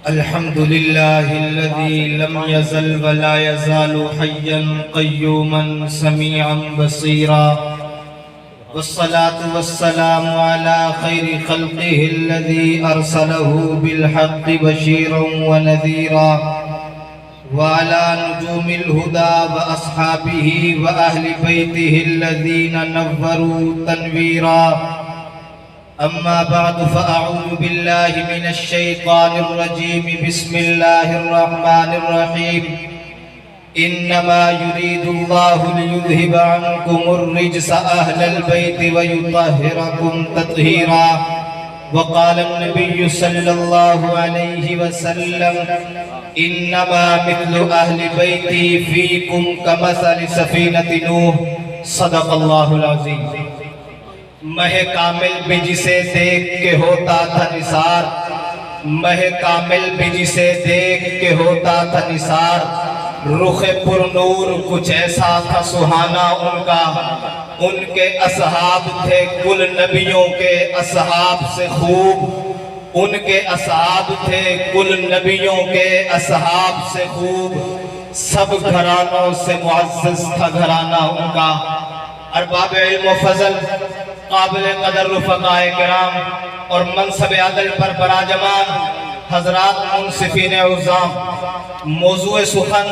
الحمد لله الذي لم يزل ولا يزال حيا قيوما سميعا بصيرا، والصلاة والسلام على خير خلقه الذي أرسله بالحق بشيرا ونذيرا، وعلى نجوم الهدى وأصحابه وأهل بيته الذين نوروا تنويرا. أما بعد فأعوذ بالله من الشيطان الرجيم. بسم الله الرحمن الرحيم. إنما يريد الله ليذهب عنكم الرجس أهل البيت ويطهركم تطهيرا. وقال النبي صلى الله عليه وسلم: إنما مثل أهل بيتي فيكم كمثل سفينة نوح. صدق الله العظيم. مہ کامل بھی جسے دیکھ کے ہوتا تھا نثار، مہ کامل بھی جسے دیکھ کے ہوتا تھا نثار، رخ پر نور کچھ ایسا تھا سہانا ان کا. ان کے اصحاب تھے کل نبیوں کے اصحاب سے خوب، ان کے اصحاب تھے کل نبیوں کے اصحاب سے خوب. سب گھرانوں سے معزز تھا گھرانہ ان کا. ارباب علم و فضل، قابل قدر رفقاء کرام اور منصب عدل پر براجمان حضرات منصفین عظام، موضوع سخن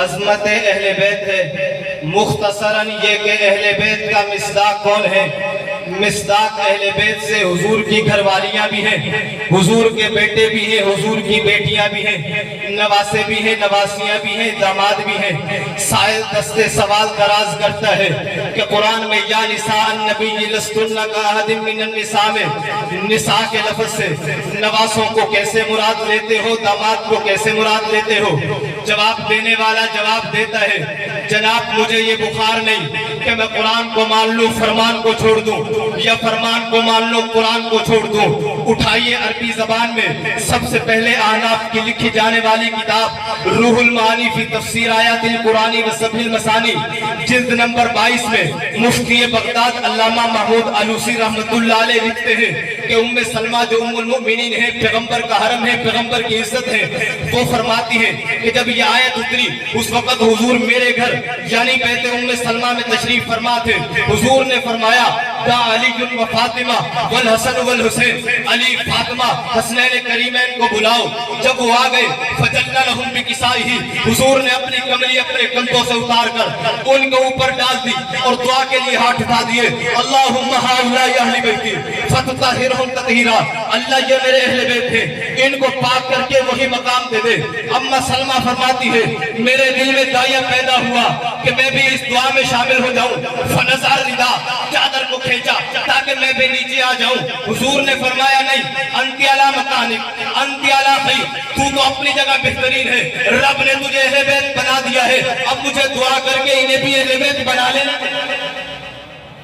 عظمت اہل بیت ہے. مختصراً یہ کہ اہل بیت کا مصداق کون ہے؟ مصداق اہل بیت سے حضور کی گھر والیاں بھی ہیں، حضور کے بیٹے بھی ہیں، حضور کی بیٹیاں بھی ہیں، نواسے بھی ہیں، نواسیاں بھی ہیں، داماد بھی ہیں. سائل دستے سوال دراز کرتا ہے کہ قرآن میں یا نساء النبی لستن کاحد من النساء میں نساء کے لفظ سے نواسوں کو کیسے مراد لیتے ہو، داماد کو کیسے مراد لیتے ہو؟ جواب دینے والا جواب دیتا ہے: جناب مجھے یہ بخار نہیں کہ میں قرآن کو مان لوں فرمان کو چھوڑ دوں، یا فرمان کو مان لوں قرآن کو چھوڑ دوں. اٹھائیے عربی زبان میں سب سے پہلے احناف کی لکھی جانے والی کتاب روح المعانی فی تفسیر آیات القرآن و صبح المثانی، جلد نمبر 22 میں مفتی بغداد علامہ محمود علوسی رحمۃ اللہ علیہ لکھتے ہیں کہ ام سلمہ جو ام المؤمنین ہے، پیغمبر کا حرم ہے، پیغمبر کی عزت ہے، وہ فرماتی ہیں کہ جب یہ آیت اتری اس وقت حضور میرے گھر یعنی بیت ام سلمہ میں تشریف فرما تھے. حضور نے فرمایا: دا علی و فاطمہ والحسن والحسین، علی فاطمہ حسنین کریمین کو بلاؤ. جب وہ آ گئے فجلنا لہم بکسائہ، حضور نے اپنی کملی اپنے کندھوں سے اتار کر ان کے اوپر ڈال دی اور دعا کے لیے ہاتھ اٹھا دیے: اللہم ہؤلاء اہل بیتی فطہرہم تطہیرا. اللہ یہ میرے اہل بیت ہیں، ان کو پاک کر کے وہی مقام دے دے. اما سلمہ فرماتی ہے میرے دل میں داعیہ پیدا ہوا کہ میں بھی اس دعا میں شامل ہو جاؤں. فنزع ردا، چادر کو کھینچا تاکہ میں بھی نیچے آ جاؤں. حضور نے فرمایا نہیں، انت علی مکانک، انت علی خیر، تو اپنی جگہ بہترین ہے، رب نے تجھے اہل بیت بنا دیا ہے، اب مجھے دعا کر کے انہیں بھی اہل بیت بنا لینا.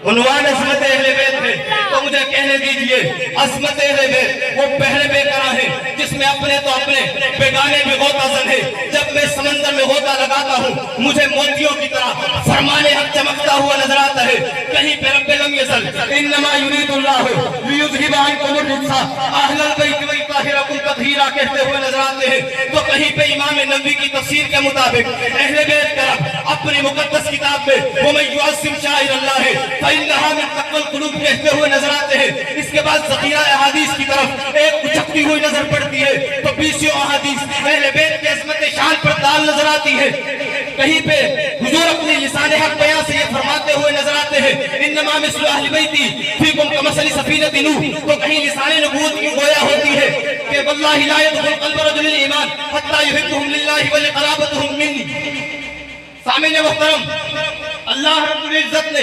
عنوان عظمت اہل بیت ہے تو مجھے کہنے دیجئے عظمت اہل بیت وہ پہلے بے قرار ہے جس میں اپنے تو اپنے بیگانے میں غوطہ زن ہے. جب میں سمندر میں غوطہ لگاتا ہوں مجھے موتیوں کی طرح فرمان حق چمکتا ہوا نظر آتا ہے. کہیں پہ رب لم یزل انما یرید اللہ لیذہب عنکم الرجس اہل البیت ویطہرکم تطہیرا کہتے ہوئے نظر آتے ہیں. تو کہیں پہ امام نبوی کی تفسیر کے مطابق اہل بیت کا رب اپنی مقدس کتاب میں ومن یعظم شعائر اللہ فإنہا من تقوی القلوب کہتے ہوئے نظر آتے ہیں. اس کے بعد ذخیرہ احادیث کی طرف ایک اچھکتی ہوئی نظر پڑتی ہے تو 20 احادیث اہل بیت کی عظمت شان پر دال نظر آتی ہے. کہیں پہ حضور اپنی لسان حق بیان سے یہ فرماتے ہوئے نظر آتے ہیں انما مثل اہل بیتی فیکم کمثل سفینۃ نوح. تو کہیں لسان نبوت کی گویا ہوتی ہے کہ واللہ لا يدخل قلب رجل الایمان حتى يحبهم للہ ولقرابتهم منی. سامعین محترم، اللہ رب العزت نے،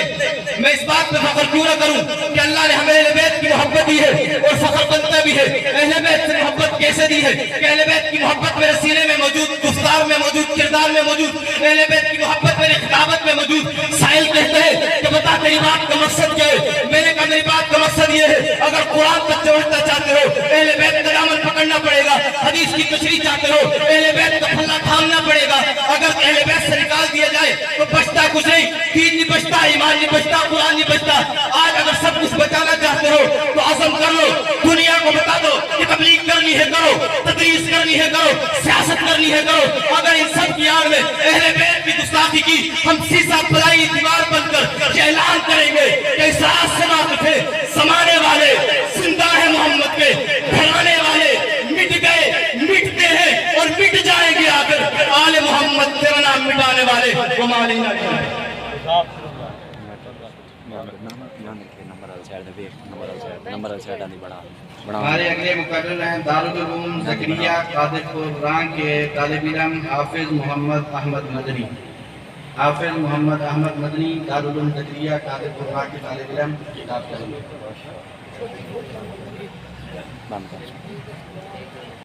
میں اس بات پہ فخر کیوں نہ کروں کہ اللہ نے ہمیں اہل بیت کی محبت دی ہے اور فخر بنتا بھی ہے. اہل بیت سے محبت کیسے دی ہے کہ اہل بیت کی محبت میرے سینے میں موجود، گفتار میں موجود، کردار میں موجود. اہل بیت کی محبت میری خطابت میں موجود. سائل کہتے ہیں کہ بتا تیری بات کا مقصد کیا ہے؟ میں نے کہا میری بات کا مقصد یہ ہے اگر قرآن تک جوڑنا چاہتے ہو اہل بیت کا دامن پکڑنا پڑے گا. حدیث کی تشریح چاہتے ہو اہل بیت کا پھلا تھامنا پڑے گا. اگر اہل بیت سے نکال دیا جائے تو بچتا کچھ نہیں، دین نہیں بچتا، ایمان نہیں بچتا، قرآن نہیں بچتا. آج اگر سب کچھ بچانا چاہتے ہو تو عزم کر لو، دنیا کرنی ہے کرو، سیاست کرنی ہے کرو، اگر ان سب کی آڑ میں اہل بیت کی گستاخی کی، ہم سیسا پلائی دیوار بن کر یہ اعلان کریں گے کہ اس رات سے واقف ہے زمانے والے زندہ ہیں محمد کے، گھرانے والے مٹ گئے، مٹتے ہیں اور مٹ جائیں گے آخر آل محمد تیرا نام مٹانے والے وہ مالینا ہمارے اگلے مقرر ہیں دارالعلوم زکریہ قادر پوران کے طالب علم حافظ محمد احمد مدنی. حافظ محمد احمد مدنی دارالعلوم زکریہ قادر پوران کے طالب علم کتاب کریں گے.